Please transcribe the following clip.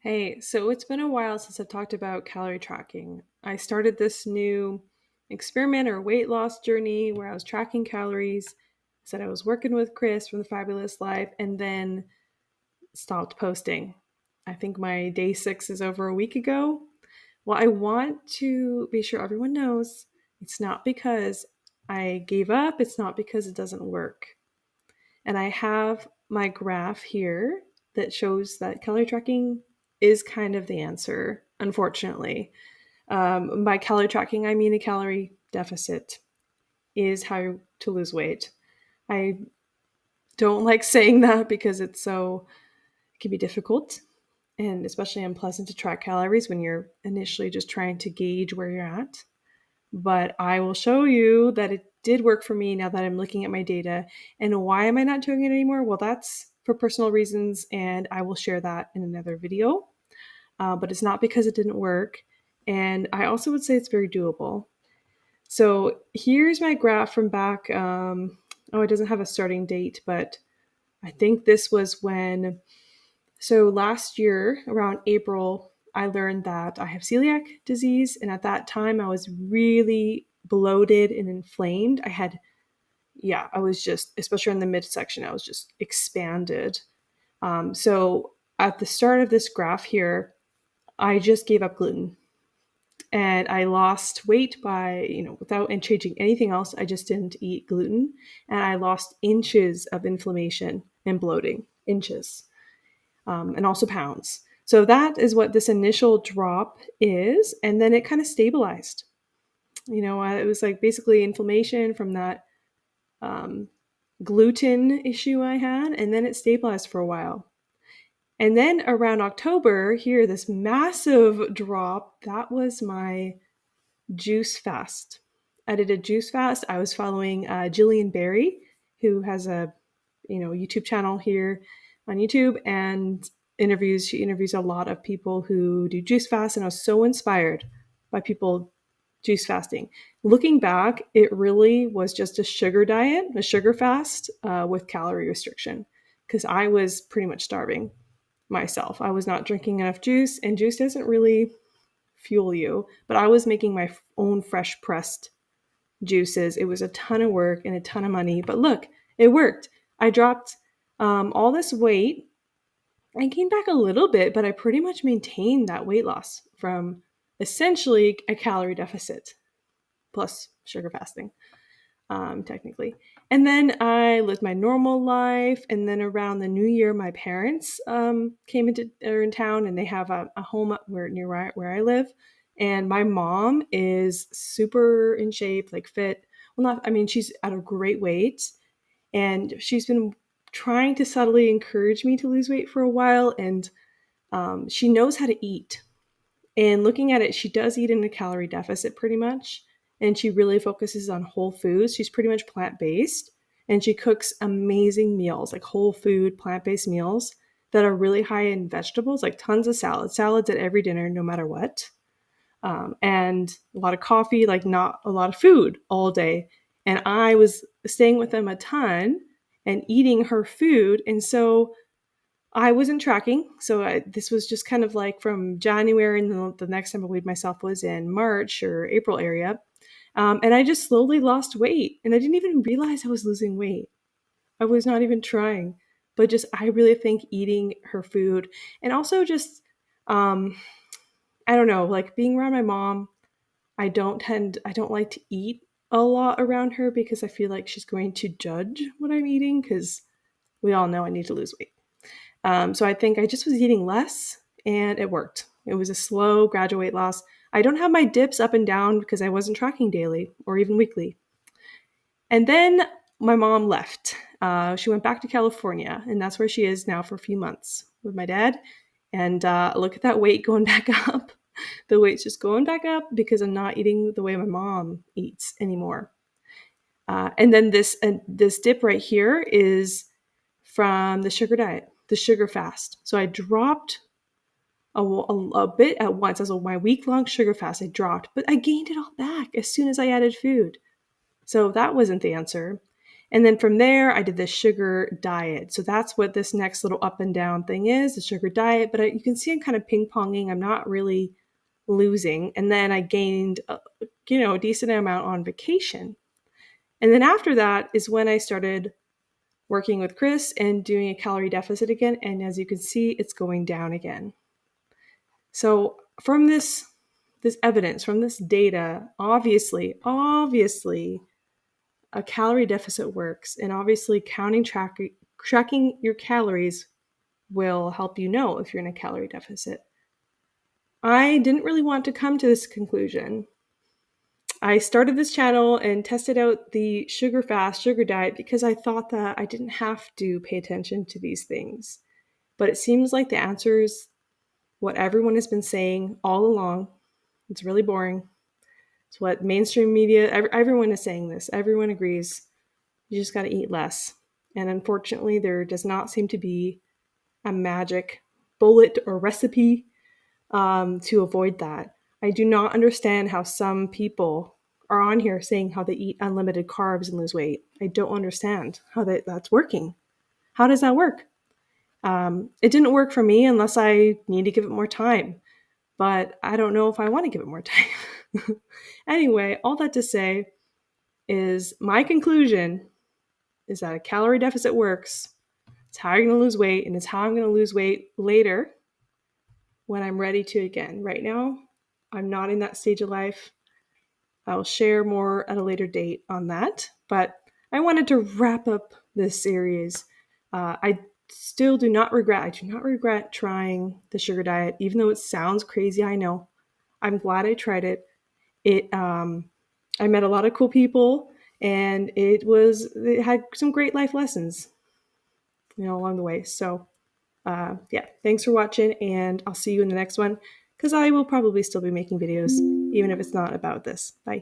Hey, so it's been a while since I've talked about calorie tracking. I started this new experiment or weight loss journey where I was tracking calories, said I was working with Chris from the Fabulous Life, and then stopped posting. I think my day 6 is over a week ago. Well, I want to be sure everyone knows it's not because I gave up, it's not because it doesn't work. And I have my graph here that shows that calorie tracking is kind of the answer, unfortunately. By calorie tracking, I mean a calorie deficit is how to lose weight. I don't like saying that because it can be difficult and especially unpleasant to track calories when you're initially just trying to gauge where you're at. But I will show you that it did work for me now that I'm looking at my data. And why am I not doing it anymore? Well, that's for personal reasons, and I will share that in another video. But it's not because it didn't work. And I also would say it's very doable. So here's my graph from back. It doesn't have a starting date, but I think this was when. So last year, around April, I learned that I have celiac disease. And at that time, I was really bloated and inflamed. I was just, especially in the midsection, I was just expanded. So at the start of this graph here, I just gave up gluten and I lost weight by, without changing anything else. I just didn't eat gluten and I lost inches of inflammation and bloating, inches, and also pounds. So that is what this initial drop is. And then it kind of stabilized. It was like basically inflammation from that um, gluten issue I had, and then it stabilized for a while. And then around October, here, this massive drop, that was my juice fast. I did a juice fast. I was following Jillian Berry, who has a YouTube channel here on YouTube and she interviews a lot of people who do juice fast, and I was so inspired by people juice fasting. Looking back, it really was just a sugar diet, a sugar fast with calorie restriction, because I was pretty much starving myself. I was not drinking enough juice, and juice doesn't really fuel you, but I was making my own fresh pressed juices. It was a ton of work and a ton of money, but look, it worked. I dropped all this weight. I came back a little bit, but I pretty much maintained that weight loss from essentially a calorie deficit plus sugar fasting, technically. And then I lived my normal life. And then around the new year, my parents are in town, and they have a home near where I live. And my mom is super in shape, like fit. Well, not, I mean, she's at a great weight, and she's been trying to subtly encourage me to lose weight for a while. And she knows how to eat. And looking at it, she does eat in a calorie deficit pretty much. And she really focuses on whole foods. She's pretty much plant based. And she cooks amazing meals, like whole food, plant based meals that are really high in vegetables, like tons of salads at every dinner, no matter what. And a lot of coffee, like not a lot of food all day. And I was staying with them a ton and eating her food. And so I wasn't tracking, so this was just kind of like from January, and the next time I weighed myself was in March or April area. And I just slowly lost weight, and I didn't even realize I was losing weight. I was not even trying, but just I really think eating her food, and also just um, I don't know, like being around my mom. I don't like to eat a lot around her because I feel like she's going to judge what I'm eating, because we all know I need to lose weight. So I think I just was eating less and it worked. It was a slow, gradual weight loss. I don't have my dips up and down because I wasn't tracking daily or even weekly. And then my mom left. She went back to California, and that's where she is now for a few months with my dad. And look at that weight going back up. The weight's just going back up because I'm not eating the way my mom eats anymore. And then this dip right here is from the sugar diet, the sugar fast. So I dropped a bit at once. As my week-long sugar fast, I dropped, but I gained it all back as soon as I added food. So that wasn't the answer. And then from there, I did the sugar diet. So that's what this next little up and down thing is, the sugar diet. But you can see I'm kind of ping-ponging. I'm not really losing. And then I gained, a decent amount on vacation. And then after that is when I started working with Chris and doing a calorie deficit again. And as you can see, it's going down again. So from this evidence, from this data, obviously, a calorie deficit works, and obviously tracking your calories will help you know if you're in a calorie deficit. I didn't really want to come to this conclusion. I started this channel and tested out the sugar fast, sugar diet because I thought that I didn't have to pay attention to these things. But it seems like the answer is what everyone has been saying all along. It's really boring. It's what mainstream media, everyone is saying this. Everyone agrees. You just got to eat less. And unfortunately, there does not seem to be a magic bullet or recipe to avoid that. I do not understand how some people are on here saying how they eat unlimited carbs and lose weight. I don't understand how that's working. How does that work? It didn't work for me unless I need to give it more time. But I don't know if I want to give it more time. Anyway, all that to say is my conclusion is that a calorie deficit works. It's how you're going to lose weight, and it's how I'm going to lose weight later when I'm ready to again. Right now, I'm not in that stage of life. I'll share more at a later date on that, but I wanted to wrap up this series. I do not regret trying the sugar diet, even though it sounds crazy. I know. I'm glad I tried it. I met a lot of cool people, and it had some great life lessons, along the way. So, yeah, thanks for watching, and I'll see you in the next one because I will probably still be making videos, even if it's not about this. Bye.